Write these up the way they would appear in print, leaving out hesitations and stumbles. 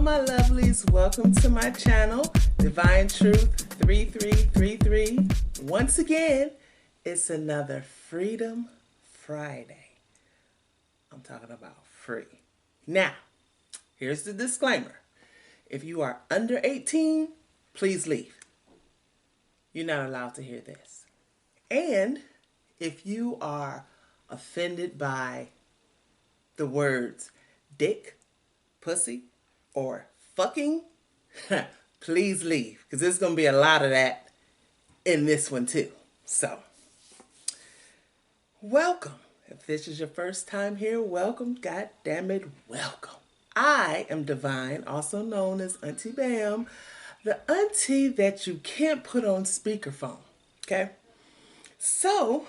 my lovelies, welcome to my channel, Divine Truth 3333. Once again, it's another Freedom Friday. I'm talking about free. Now, here's the disclaimer. If you are under 18, please leave. You're not allowed to hear this. And if you are offended by the words dick, pussy, or fucking, please leave. Because there's going to be a lot of that in this one too. So, welcome. If this is your first time here, welcome. God damn it, welcome. I am Divine, also known as Auntie Bam, the auntie that you can't put on speakerphone. Okay? So,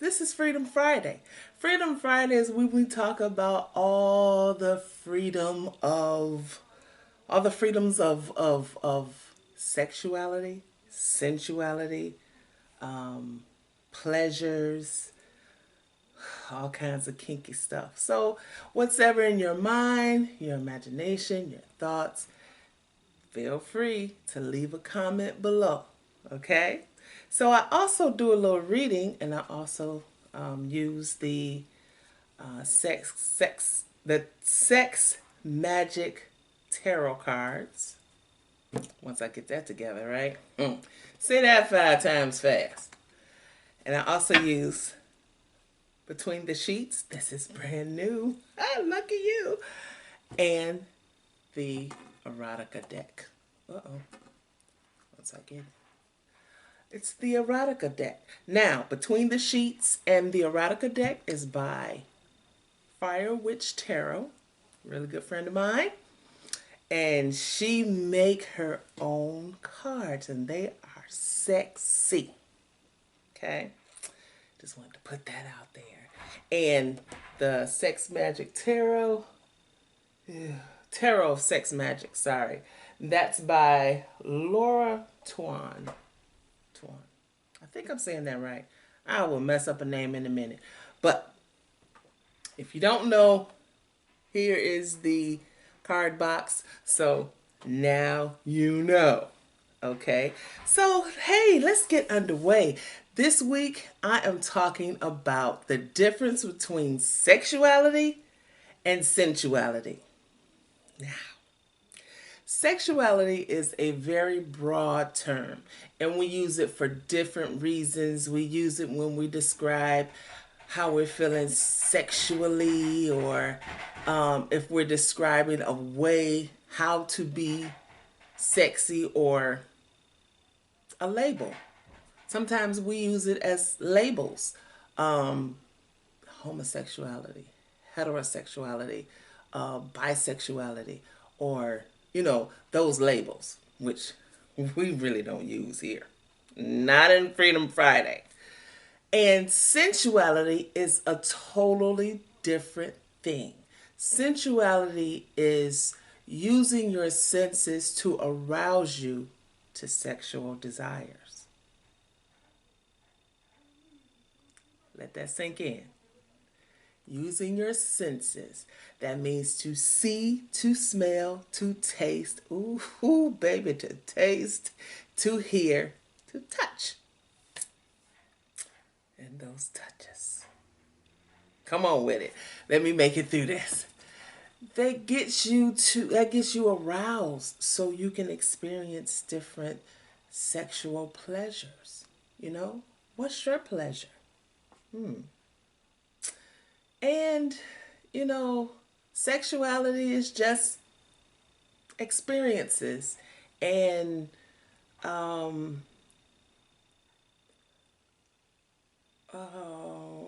this is Freedom Friday. Freedom Friday is when we talk about all the freedom of, all the freedoms of sexuality, sensuality, pleasures, all kinds of kinky stuff. So, what's ever in your mind, your imagination, your thoughts, feel free to leave a comment below. Okay? So I also do a little reading, and I also use the sex magic tarot cards. Once I get that together, right? Say that 5 times fast. And I also use Between the Sheets. This is brand new. Ah, lucky you. And the Erotica deck. Once I get it. It's the Erotica deck. Now, Between the Sheets and the Erotica deck is by Fire Witch Tarot. Really good friend of mine. And she make her own cards, and they are sexy. Okay? Just wanted to put that out there. And the Sex Magic Tarot. Tarot of Sex Magic, sorry. That's by Tuan. I think I'm saying that right. I will mess up a name in a minute. But if you don't know, here is the card box. So now you know. Okay. So, hey, let's get underway. This week, I am talking about the difference between sexuality and sensuality. Now, sexuality is a very broad term, and we use it for different reasons. We use it when we describe how we're feeling sexually, or if we're describing a way how to be sexy, or a label. Sometimes we use it as labels. Homosexuality, heterosexuality, bisexuality, or, you know, those labels, which we really don't use here. Not in Freedom Friday. And sensuality is a totally different thing. Sensuality is using your senses to arouse you to sexual desires. Let that sink in. Using your senses. That means to see, to smell, to taste. Ooh, baby, to taste, to hear, to touch. And those touches. Come on with it. Let me make it through this. That gets you aroused so you can experience different sexual pleasures. You know? What's your pleasure? And, you know, sexuality is just experiences and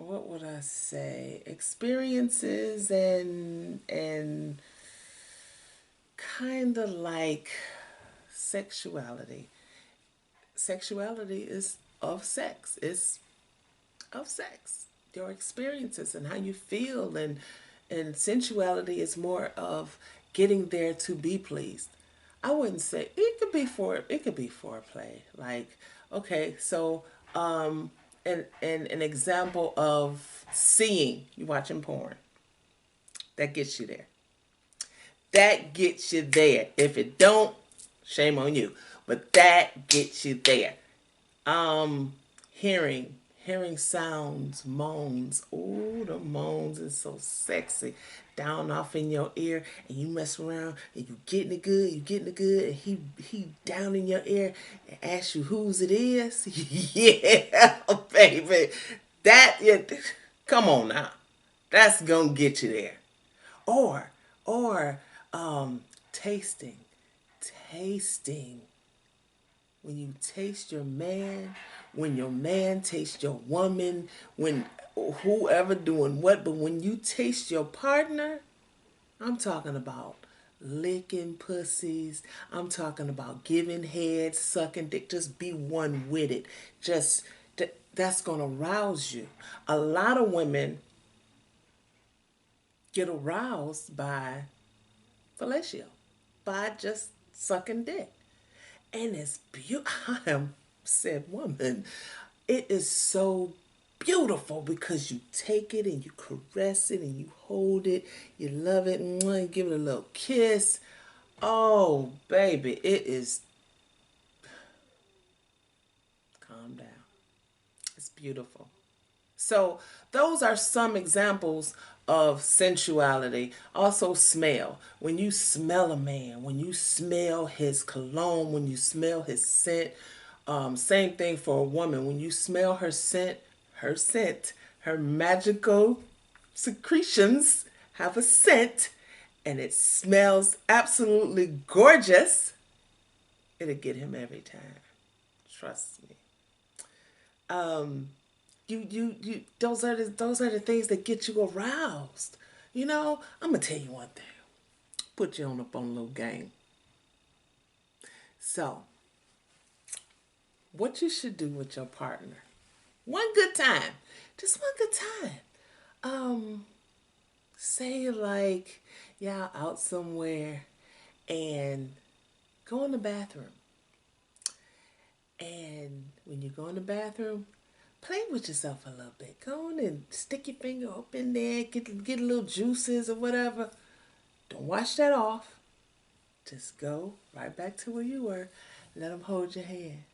what would I say? Experiences and kind of like sexuality. Sexuality is of sex. It's of sex. Your experiences and how you feel, and sensuality is more of getting there to be pleased. I wouldn't say it could be foreplay. Like, okay, so an example of seeing, you watching porn. That gets you there. That gets you there. If it don't, shame on you. But that gets you there. Hearing sounds, moans. Oh, the moans is so sexy. Down off in your ear, and you mess around, and you getting it good, and he down in your ear and asks you whose it is. Yeah, baby. That, yeah, come on now. That's gonna get you there. Or, or tasting. Tasting. When you taste your man, when your man tastes your woman, when whoever doing what, but when you taste your partner, I'm talking about licking pussies. I'm talking about giving head, sucking dick. Just be one with it. Just that's gonna rouse you. A lot of women get aroused by fellatio, by just sucking dick. And it's beautiful. I am said woman. It is so beautiful because you take it and you caress it and you hold it, you love it, and you give it a little kiss. Oh, baby, it is. Calm down. It's beautiful. So those are some examples of sensuality. Also smell. When you smell a man, when you smell his cologne, when you smell his scent, same thing for a woman. When you smell her scent, her magical secretions have a scent and it smells absolutely gorgeous. It'll get him every time. Trust me. Those are the things that get you aroused. You know, I'm gonna tell you one thing. Put you up on a little game. So, what you should do with your partner? One good time, just one good time. Say like y'all out somewhere and go in the bathroom. And when you go in the bathroom, play with yourself a little bit. Go on and stick your finger up in there, get a little juices or whatever. Don't wash that off. Just go right back to where you were. Let him hold your hand.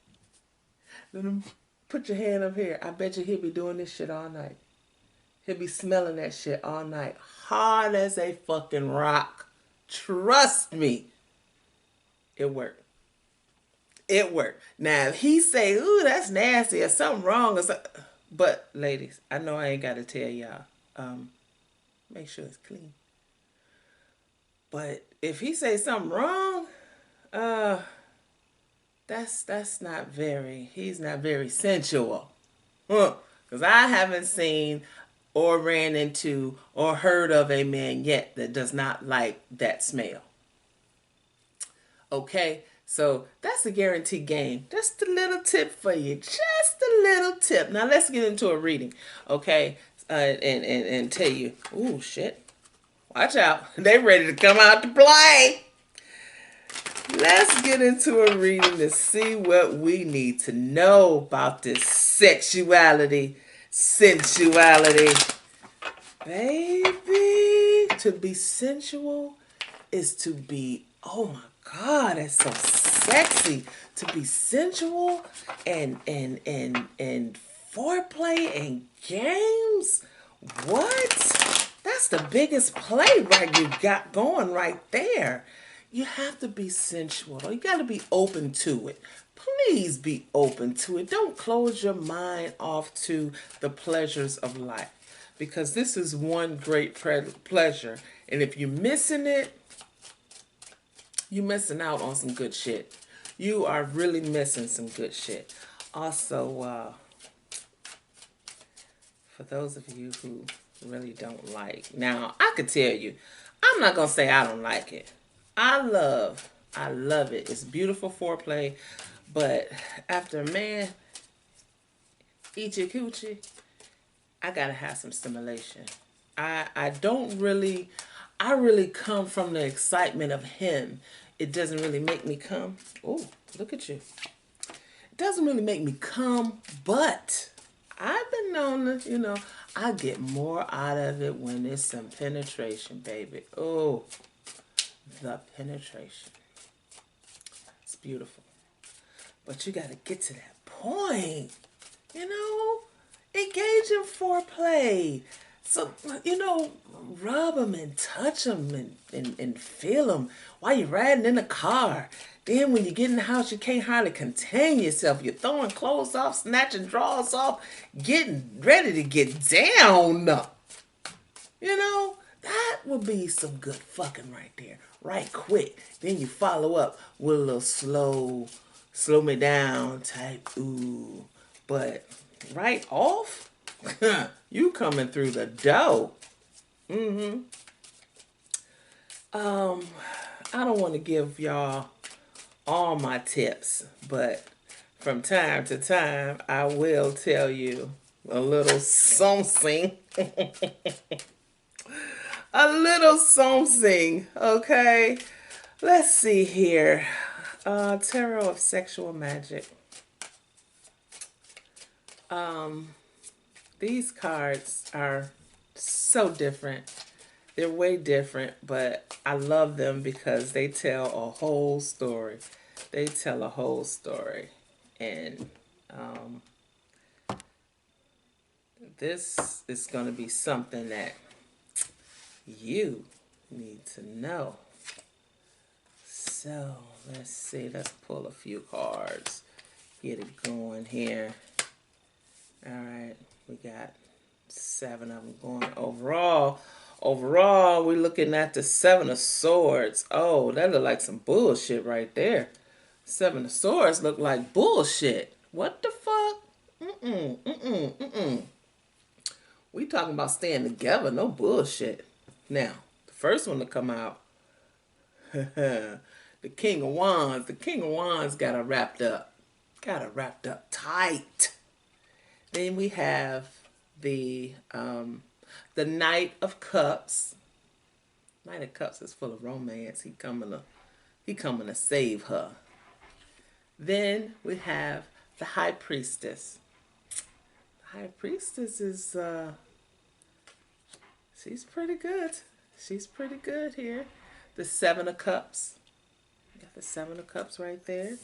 Let him put your hand up here. I bet you he'll be doing this shit all night. He'll be smelling that shit all night. Hard as a fucking rock. Trust me. It worked. It worked. Now, if he say, ooh, that's nasty or something wrong or something. But, ladies, I know I ain't got to tell y'all. Make sure it's clean. But if he say something wrong, that's not very, he's not very sensual. Because I haven't seen or ran into or heard of a man yet that does not like that smell. Okay, so that's a guaranteed game. Just a little tip for you. Just a little tip. Now let's get into a reading, okay? And tell you, ooh, shit. Watch out. They ready to come out to play. Let's get into a reading to see what we need to know about this sexuality, sensuality. Baby, to be sensual is to be, oh my God, that's so sexy. To be sensual and foreplay and games. What? That's the biggest play right you got going right there. You have to be sensual. You got to be open to it. Please be open to it. Don't close your mind off to the pleasures of life, because this is one great pleasure. And if you're missing it, you're missing out on some good shit. You are really missing some good shit. Also, for those of you who really don't like, now I could tell you, I'm not going to say I don't like it. I love it. It's beautiful foreplay, but after a man eat your coochie, I gotta have some stimulation. I really come from the excitement of him. It doesn't really make me come. Oh, look at you. It doesn't really make me come, but I've been known to, I get more out of it when it's some penetration, baby. Oh, the penetration. It's beautiful. But you got to get to that point. You know, engage in foreplay. So, you know, rub them and touch them and feel them while you're riding in the car. Then when you get in the house, you can't hardly contain yourself. You're throwing clothes off, snatching drawers off, getting ready to get down. You know, that would be some good fucking right there. Right quick. Then you follow up with a little slow me down type ooh. But right off, you coming through the door. I don't want to give y'all all my tips, but from time to time, I will tell you a little something. A little something, okay? Let's see here. Tarot of Sexual Magic. These cards are so different. They're way different, but I love them because they tell a whole story. They tell a whole story. And this is going to be something that you need to know. So, let's see. Let's pull a few cards. Get it going here. All right. We got 7 of them going overall. Overall, we're looking at the 7 of Swords. Oh, that look like some bullshit right there. 7 of Swords look like bullshit. What the fuck? We talking about staying together, no bullshit. Now, the first one to come out, the King of Wands. The King of Wands got her wrapped up. Got her wrapped up tight. Then we have the Knight of Cups. Knight of Cups is full of romance. He coming to save her. Then we have the High Priestess. The High Priestess is she's pretty good. She's pretty good here. The 7 of Cups. You got the 7 of Cups right there.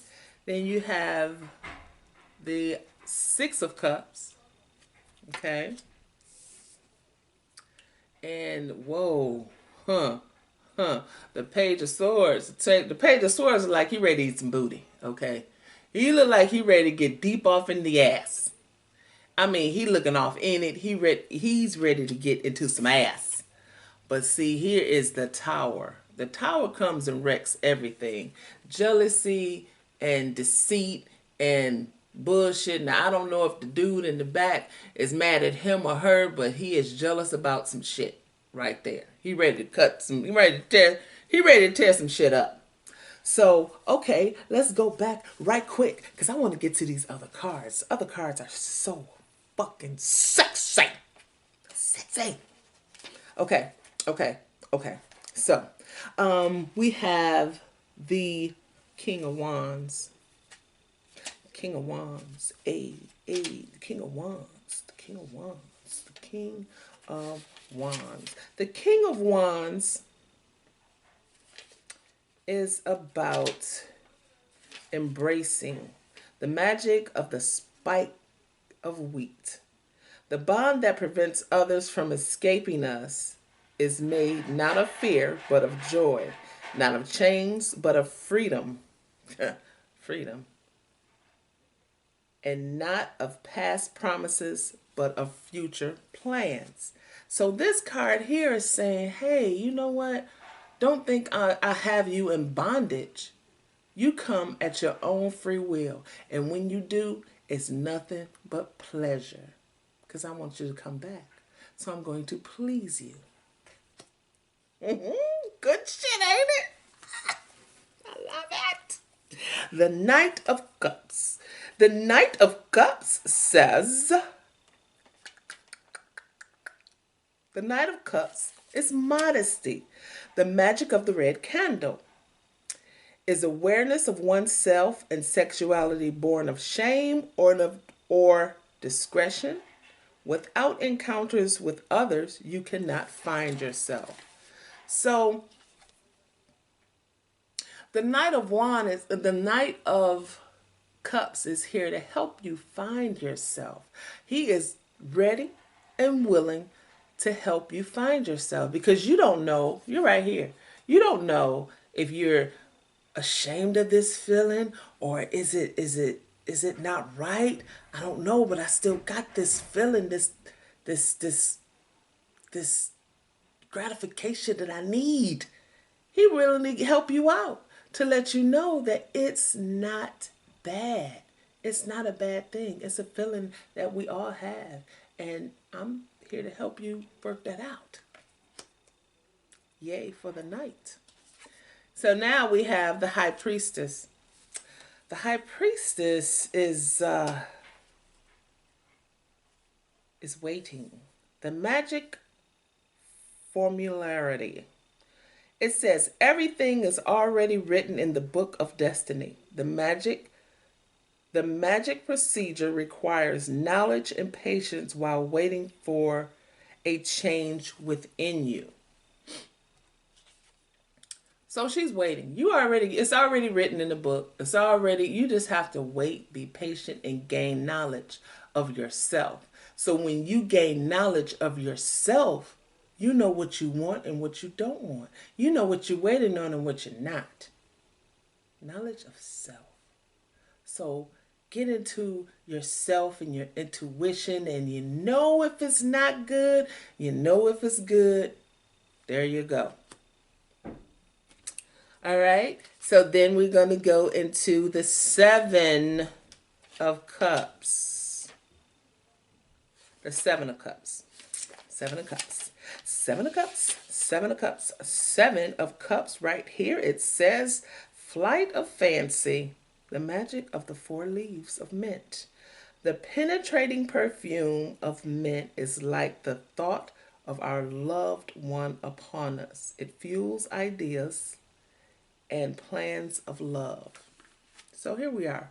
Then you have the 6 of Cups. Okay. And whoa, the Page of Swords. The Page of Swords is like he ready to eat some booty. Okay, he look like he ready to get deep off in the ass. I mean, he looking off in it. He's ready to get into some ass. But see, here is the Tower. The Tower comes and wrecks everything. Jealousy and deceit and bullshit. Now, I don't know if the dude in the back is mad at him or her, but he is jealous about some shit right there. He ready to tear some shit up. So, okay, let's go back right quick because I want to get to these other cards. Other cards are so fucking sexy. Sexy. Okay. So, we have the King of Wands. King of Wands. The King of Wands. The King of Wands. The King of Wands. The King of Wands is about embracing the magic of the spike of wheat. The bond that prevents others from escaping us is made not of fear, but of joy. Not of chains, but of freedom. Freedom. And not of past promises, but of future plans. So this card here is saying, hey, you know what? Don't think I have you in bondage. You come at your own free will. And when you do, it's nothing but pleasure. Because I want you to come back. So I'm going to please you. Good shit, ain't it? I love it. The Knight of Cups. The Knight of Cups says, the Knight of Cups is modesty. The magic of the red candle is awareness of oneself and sexuality born of shame or discretion. Without encounters with others, you cannot find yourself. So, The Knight of Wands is the Knight of Cups is here to help you find yourself. He is ready and willing to help you find yourself because you don't know. You're right here. You don't know if you're ashamed of this feeling or is it not right? I don't know, but I still got this feeling, this gratification that I need. He really help you out to let you know that it's not bad. It's not a bad thing. It's a feeling that we all have. And I'm here to help you work that out. Yay for the night. So now we have the High Priestess. The High Priestess is waiting. The magic formularity. It says everything is already written in the book of destiny. The magic procedure requires knowledge and patience while waiting for a change within you. So she's waiting. It's already written in the book. You just have to wait, be patient, and gain knowledge of yourself. So when you gain knowledge of yourself, you know what you want and what you don't want. You know what you're waiting on and what you're not. Knowledge of self. So get into yourself and your intuition, and you know if it's not good, you know if it's good. There you go. All right. So then we're going to go into the Seven of Cups. The Seven of Cups. Seven of Cups. Seven of Cups. Seven of Cups. Seven of Cups right here. It says Flight of Fancy. The magic of the 4 leaves of mint. The penetrating perfume of mint is like the thought of our loved one upon us. It fuels ideas and plans of love. So here we are.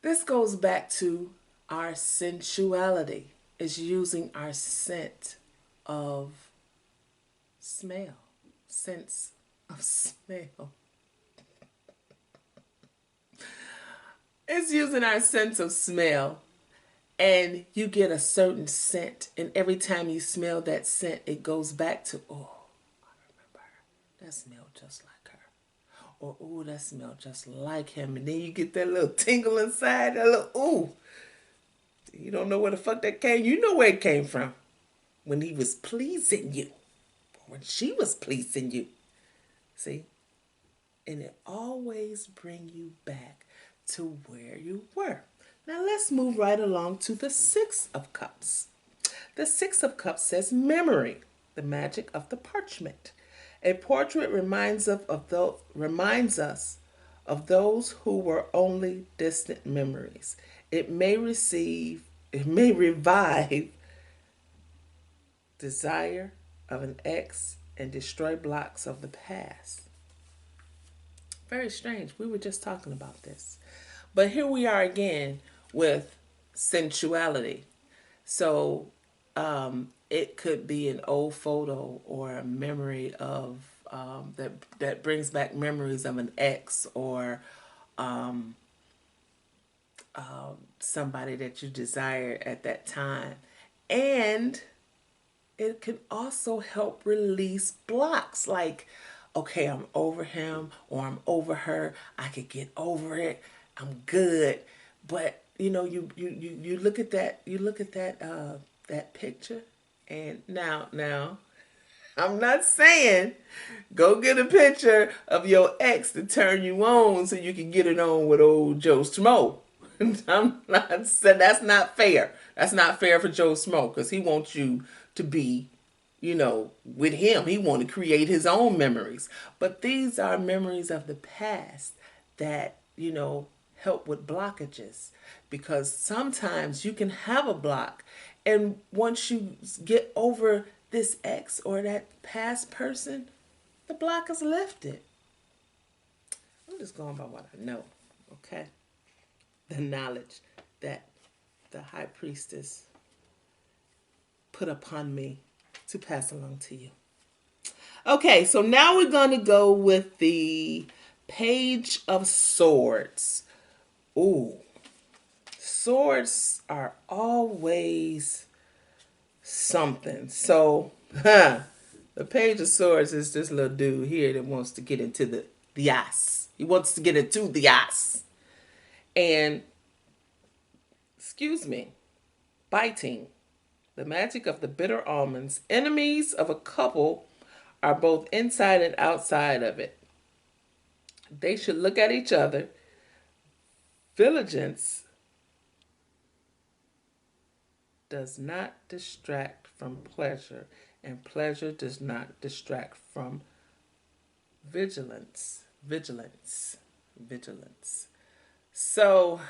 This goes back to our sensuality. Is using our scent of smell. Sense of smell. It's using our sense of smell. And you get a certain scent. And every time you smell that scent, it goes back to, oh, I remember her. That smelled just like her. Or, oh, that smelled just like him. And then you get that little tingle inside, that little, ooh. You don't know where the fuck that came. You know where it came from. When he was pleasing you. Or when she was pleasing you. See? And it always bring you back to where you were. Now let's move right along to the 6 of Cups. The 6 of Cups says memory. The magic of the parchment. A portrait reminds us of those who were only distant memories. It may revive desire of an ex and destroy blocks of the past. Very strange. We were just talking about this. But here we are again with sensuality. So it could be an old photo or a memory of that brings back memories of an ex or somebody that you desired at that time. And it can also help release blocks like, okay, I'm over him or I'm over her. I could get over it. I'm good. But you know, you look at that, that picture, and now I'm not saying go get a picture of your ex to turn you on so you can get it on with old Joe Schmo. I'm not saying that's not fair. That's not fair for Joe Schmo because he wants you to be, you know, with him. He wants to create his own memories. But these are memories of the past that, you know, help with blockages. Because sometimes you can have a block, and once you get over this ex or that past person, the block is lifted. I'm just going by what I know, okay? The knowledge that the High Priestess put upon me to pass along to you. Okay, so now we're going to go with the Page of Swords. Ooh, swords are always something. So, the Page of Swords is this little dude here that wants to get into the ice. He wants to get into the ice. And, excuse me, biting. The magic of the bitter almonds. Enemies of a couple are both inside and outside of it. They should look at each other. Vigilance does not distract from pleasure, and pleasure does not distract from vigilance. Vigilance. Vigilance. So,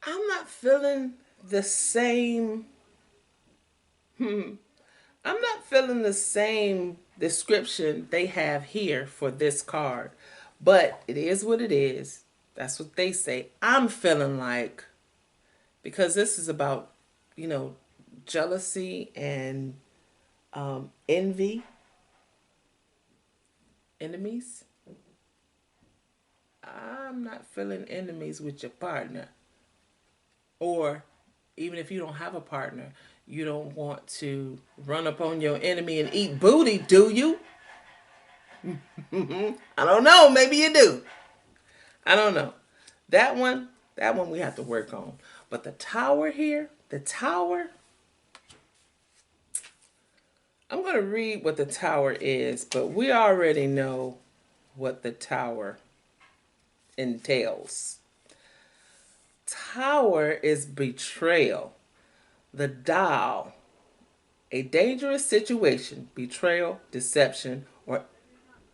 I'm not feeling the same. I'm not feeling the same description they have here for this card. But it is what it is. That's what they say. I'm feeling like, because this is about, you know, jealousy and envy, enemies. I'm not feeling enemies with your partner. Or even if you don't have a partner, you don't want to run up on your enemy and eat booty, do you? I don't know. Maybe you do. I don't know. That one we have to work on. But the tower here, the tower, I'm going to read what the tower is, but we already know what the tower entails. Tower is betrayal. The dial, a dangerous situation, betrayal, deception,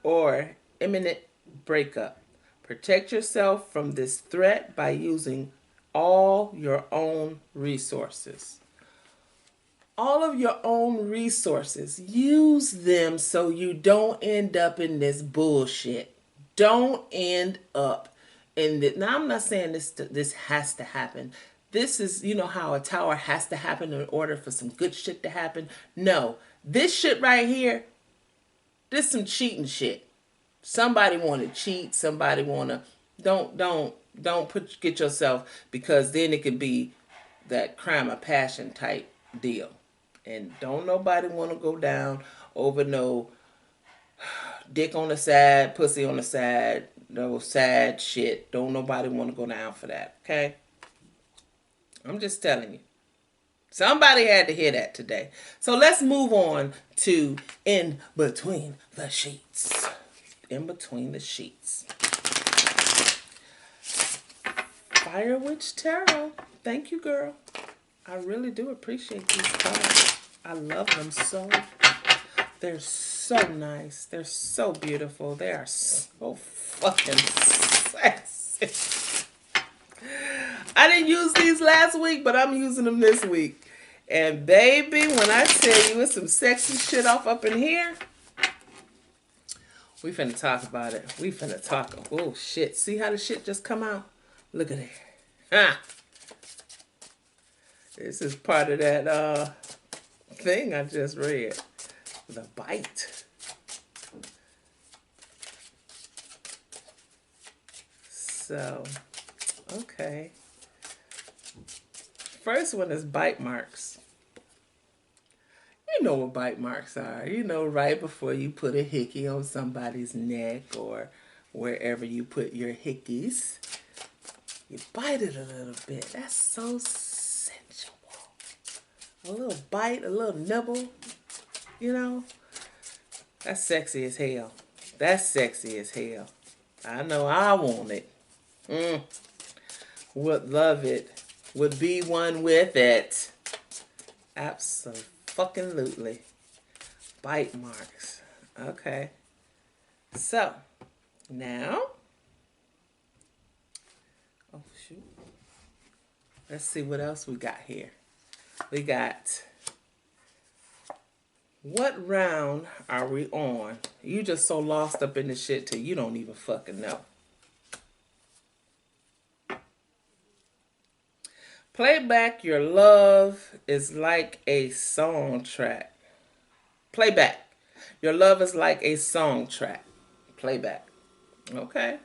or imminent breakup. Protect yourself from this threat by using all your own resources. All of your own resources. Use them so you don't end up in this bullshit. Don't end up in this. Now, I'm not saying this has to happen. This is, you know how a tower has to happen in order for some good shit to happen. No, this shit right here, this some cheating shit. Somebody want to cheat. Somebody want to don't get yourself, because then it could be that crime of passion type deal. And don't nobody want to go down over no dick on the side, pussy on the side, no sad shit. Don't nobody want to go down for that, okay? I'm just telling you. Somebody had to hear that today. So let's move on to In Between the Sheets. In Between the Sheets. Fire Witch Tarot. Thank you, girl. I really do appreciate these cards. I love them so. They're so nice. They're so beautiful. They are so fucking sexy. I didn't use these last week, but I'm using them this week. And baby, when I tell you it's some sexy shit off up in here, we finna talk about it. We finna talk. Oh, shit. See how the shit just come out? Look at it. Ha! This is part of that thing I just read. The bite. So, okay. First one is bite marks. You know what bite marks are. You know, right before you put a hickey on somebody's neck or wherever you put your hickeys, you bite it a little bit. That's so sensual. A little bite, a little nibble, you know. That's sexy as hell. That's sexy as hell. I know I want it. Would love it. Would be one with it. Absolutely. Bite marks. Okay. So, now. Oh, shoot. Let's see what else we got here. We got, what round are we on? You just so lost up in the shit till you don't even fucking know. Playback your love is like a song track. Playback. Your love is like a song track. Playback. Okay.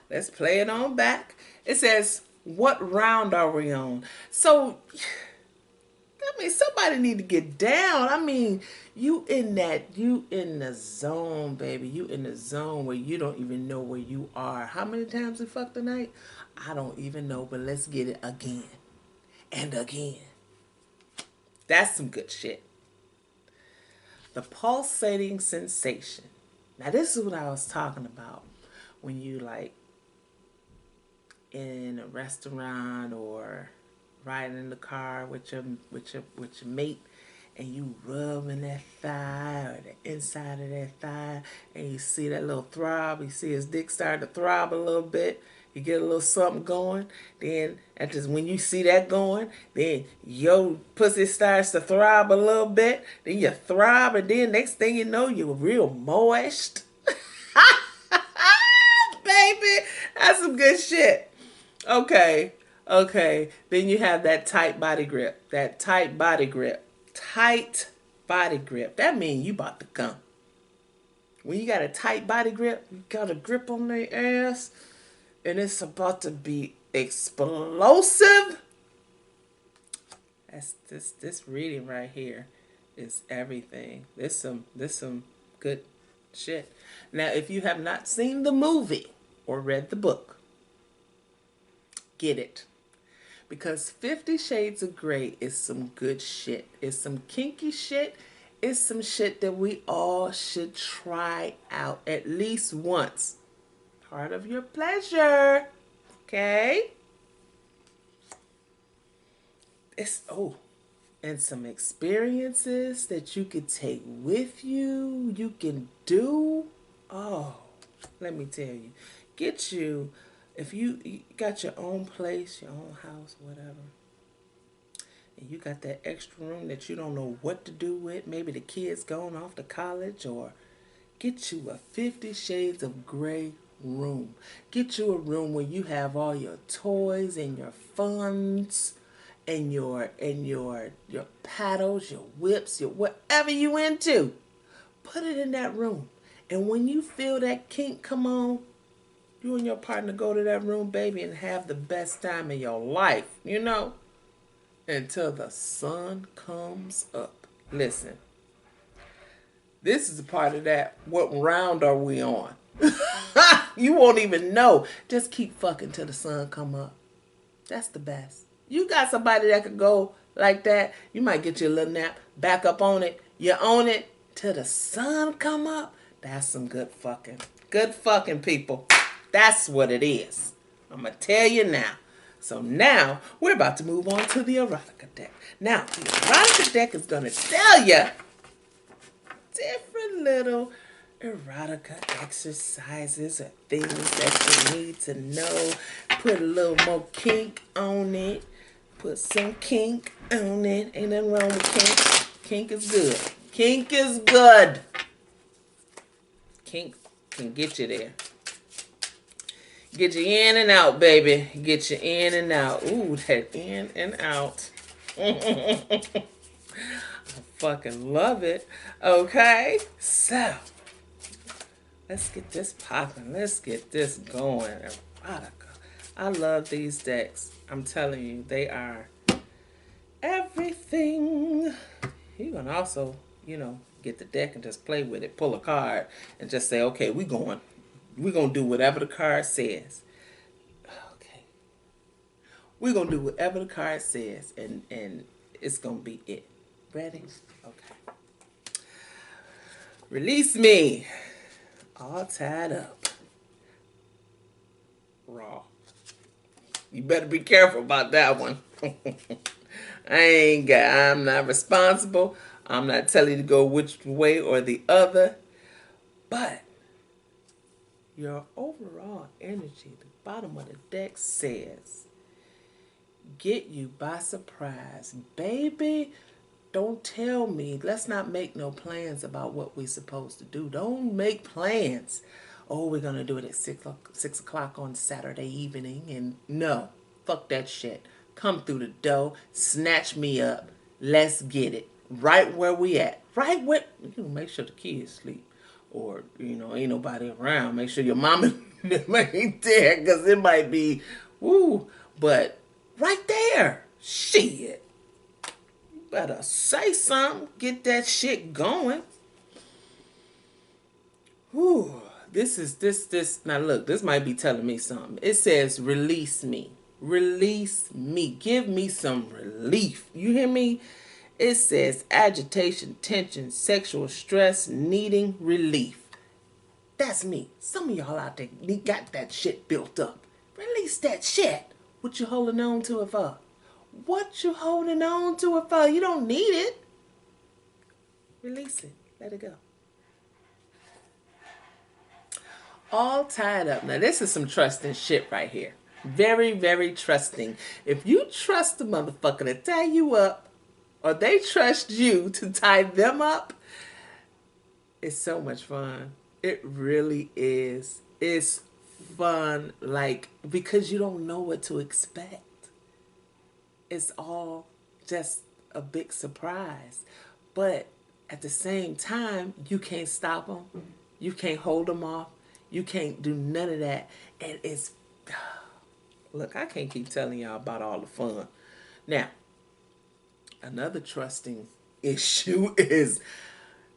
Let's play it on back. It says, what round are we on? So, I mean, somebody need to get down. I mean, you in the zone, baby. You in the zone where you don't even know where you are. How many times we fucked tonight? I don't even know, but let's get it again and again. That's some good shit. The pulsating sensation. Now, this is what I was talking about when you like in a restaurant or riding in the car with your mate, and you rubbing that thigh or the inside of that thigh, and you see that little throb. You see his dick start to throb a little bit. You get a little something going. Then when you see that going, then your pussy starts to throb a little bit. Then you throb, and then next thing you know, you're real moist. Baby, that's some good shit. Okay. Then you have that tight body grip. Tight body grip. That means you about to come. When you got a tight body grip, you got a grip on their ass, and it's about to be explosive. That's this reading right here is everything. This some good shit. Now, if you have not seen the movie or read the book, get it. Because 50 Shades of Grey is some good shit. It's some kinky shit. It's some shit that we all should try out at least once. Part of your pleasure. Okay? And some experiences that you could take with you. You can do. Oh, let me tell you. Get you. If you got your own place, your own house, whatever, and you got that extra room that you don't know what to do with, maybe the kids going off to college, or get you a 50 Shades of Grey room. Get you a room where you have all your toys and your funds and your paddles, your whips, your whatever you into. Put it in that room. And when you feel that kink come on, you and your partner go to that room, baby, and have the best time of your life, until the sun comes up. Listen, this is a part of that. What round are we on? You won't even know. Just keep fucking till the sun come up. That's the best. You got somebody that could go like that, you might get you a little nap, back up on it, you own it, till the sun come up. That's some good fucking. Good fucking, people. That's what it is. I'm going to tell you now. So now, we're about to move on to the Erotica deck. Now, the Erotica deck is going to tell you different little erotica exercises or things that you need to know. Put a little more kink on it. Put some kink on it. Ain't nothing wrong with kink. Kink is good. Kink is good. Kink can get you there. Get you in and out, baby. Get you in and out. Ooh, that in and out. I fucking love it. Okay, so let's get this popping. Let's get this going. Erotica. I love these decks. I'm telling you, they are everything. You can also, get the deck and just play with it. Pull a card and just say, okay, we're going to do whatever the card says. Okay. We're going to do whatever the card says, and it's going to be it. Ready? Okay. Release me. All tied up. Raw. You better be careful about that one. I'm not responsible. I'm not telling you to go which way or the other. But your overall energy, the bottom of the deck says, get you by surprise. Baby, don't tell me. Let's not make no plans about what we're supposed to do. Don't make plans. Oh, we're going to do it at 6 o'clock on Saturday evening. And no, fuck that shit. Come through the door, snatch me up. Let's get it. Right where we at. Right where, make sure the kids sleep. Or, ain't nobody around. Make sure your mama ain't there, because it might be, woo. But right there. Shit. You better say something. Get that shit going. Whew. This. Now look, this might be telling me something. It says, release me. Release me. Give me some relief. You hear me? It says agitation, tension, sexual stress, needing relief. That's me. Some of y'all out there got that shit built up. Release that shit. What you holding on to it for? What you holding on to it for? You don't need it. Release it. Let it go. All tied up. Now this is some trusting shit right here. Very, very trusting. If you trust the motherfucker to tie you up, or they trust you to tie them up, it's so much fun. It really is. It's fun, like, because you don't know what to expect. It's all just a big surprise. But at the same time, you can't stop them. You can't hold them off. You can't do none of that. And it's, look, I can't keep telling y'all about all the fun. Now, another trusting issue is,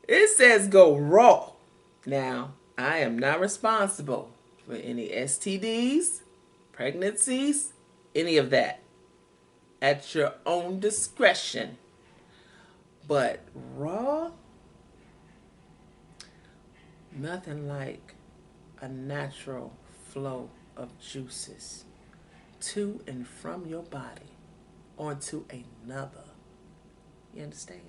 it says go raw. Now, I am not responsible for any STDs, pregnancies, any of that. At your own discretion. But raw, nothing like a natural flow of juices to and from your body onto another. You understand?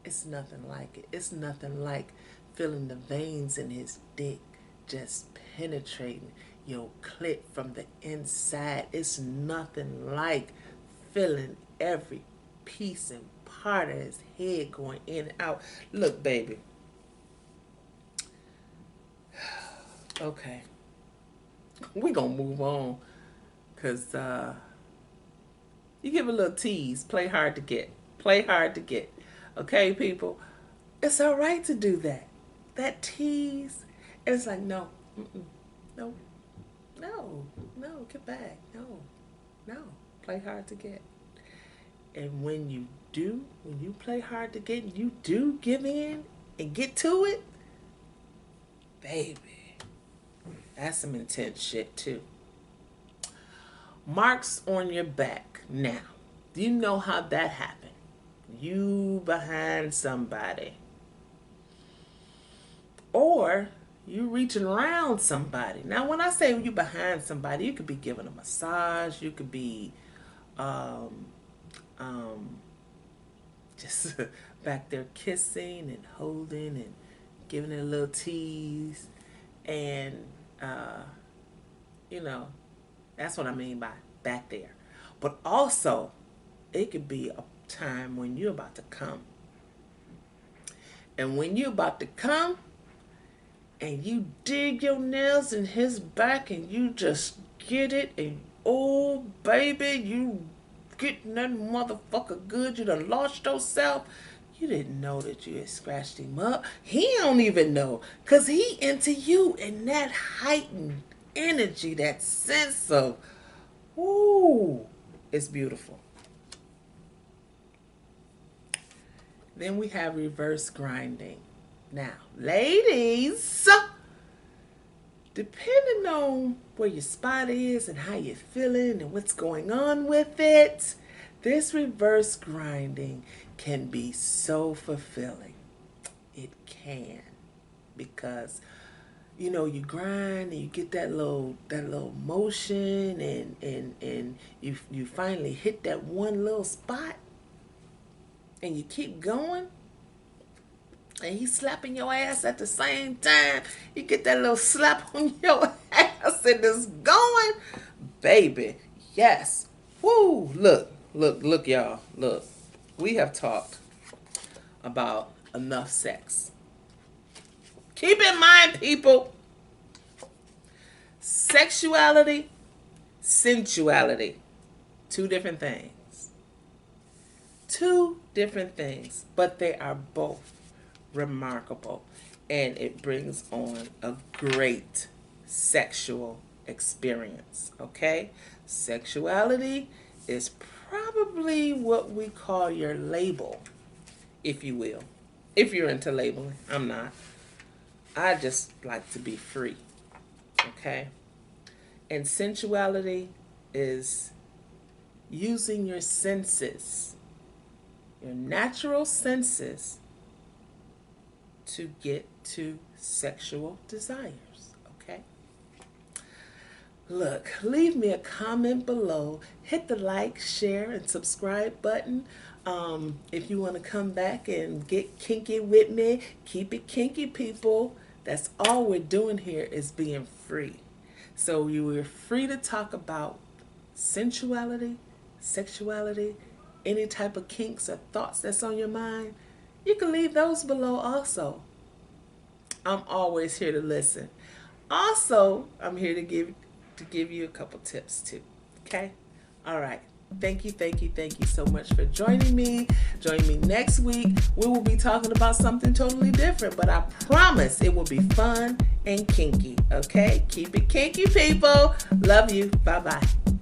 It's nothing like it. It's nothing like feeling the veins in his dick just penetrating your clit from the inside. It's nothing like feeling every piece and part of his head going in and out. Look, baby. Okay. We're going to move on. Because you give a little tease. Play hard to get. Play hard to get. Okay, people? It's all right to do that. That tease. And it's like, no. No. No. No. Get back. No. No. Play hard to get. And when you do, when you play hard to get, you do give in and get to it, baby, that's some intense shit too. Marks on your back. Now, do you know how that happened? You behind somebody. Or you reaching around somebody. Now, when I say you behind somebody, you could be giving a massage. You could be just back there kissing and holding and giving it a little tease. And, that's what I mean by back there. But also, it could be a time when you're about to come. And when you're about to come, and you dig your nails in his back, and you just get it, and oh, baby, you getting that motherfucker good. You done lost yourself. You didn't know that you had scratched him up. He don't even know, because he into you, and that heightened energy, that sense of, ooh, it's beautiful. Then we have reverse grinding. Now, ladies, depending on where your spot is and how you're feeling and what's going on with it, this reverse grinding can be so fulfilling. It can. Because, you grind and you get that little motion and you finally hit that one little spot and you keep going. And he's slapping your ass at the same time. You get that little slap on your ass and it's going. Baby, yes. Woo, look, y'all. Look, we have talked about enough sex. Keep in mind, people, sexuality, sensuality. Two different things. Two different things, but they are both remarkable, and it brings on a great sexual experience. Okay? Sexuality is probably what we call your label, if you will. If you're into labeling, I'm not. I just like to be free. Okay? And sensuality is using your senses, your natural senses, to get to sexual desires. Okay? Look, leave me a comment below. Hit the like, share, and subscribe button. If you want to come back and get kinky with me, keep it kinky, people. That's all we're doing here is being free. So you are free to talk about sensuality, sexuality, any type of kinks or thoughts that's on your mind. You can leave those below also. I'm always here to listen. Also, I'm here to give you a couple tips too. Okay? All right. Thank you so much for joining me. Join me next week. We will be talking about something totally different, but I promise it will be fun and kinky. Okay? Keep it kinky, people. Love you. Bye-bye.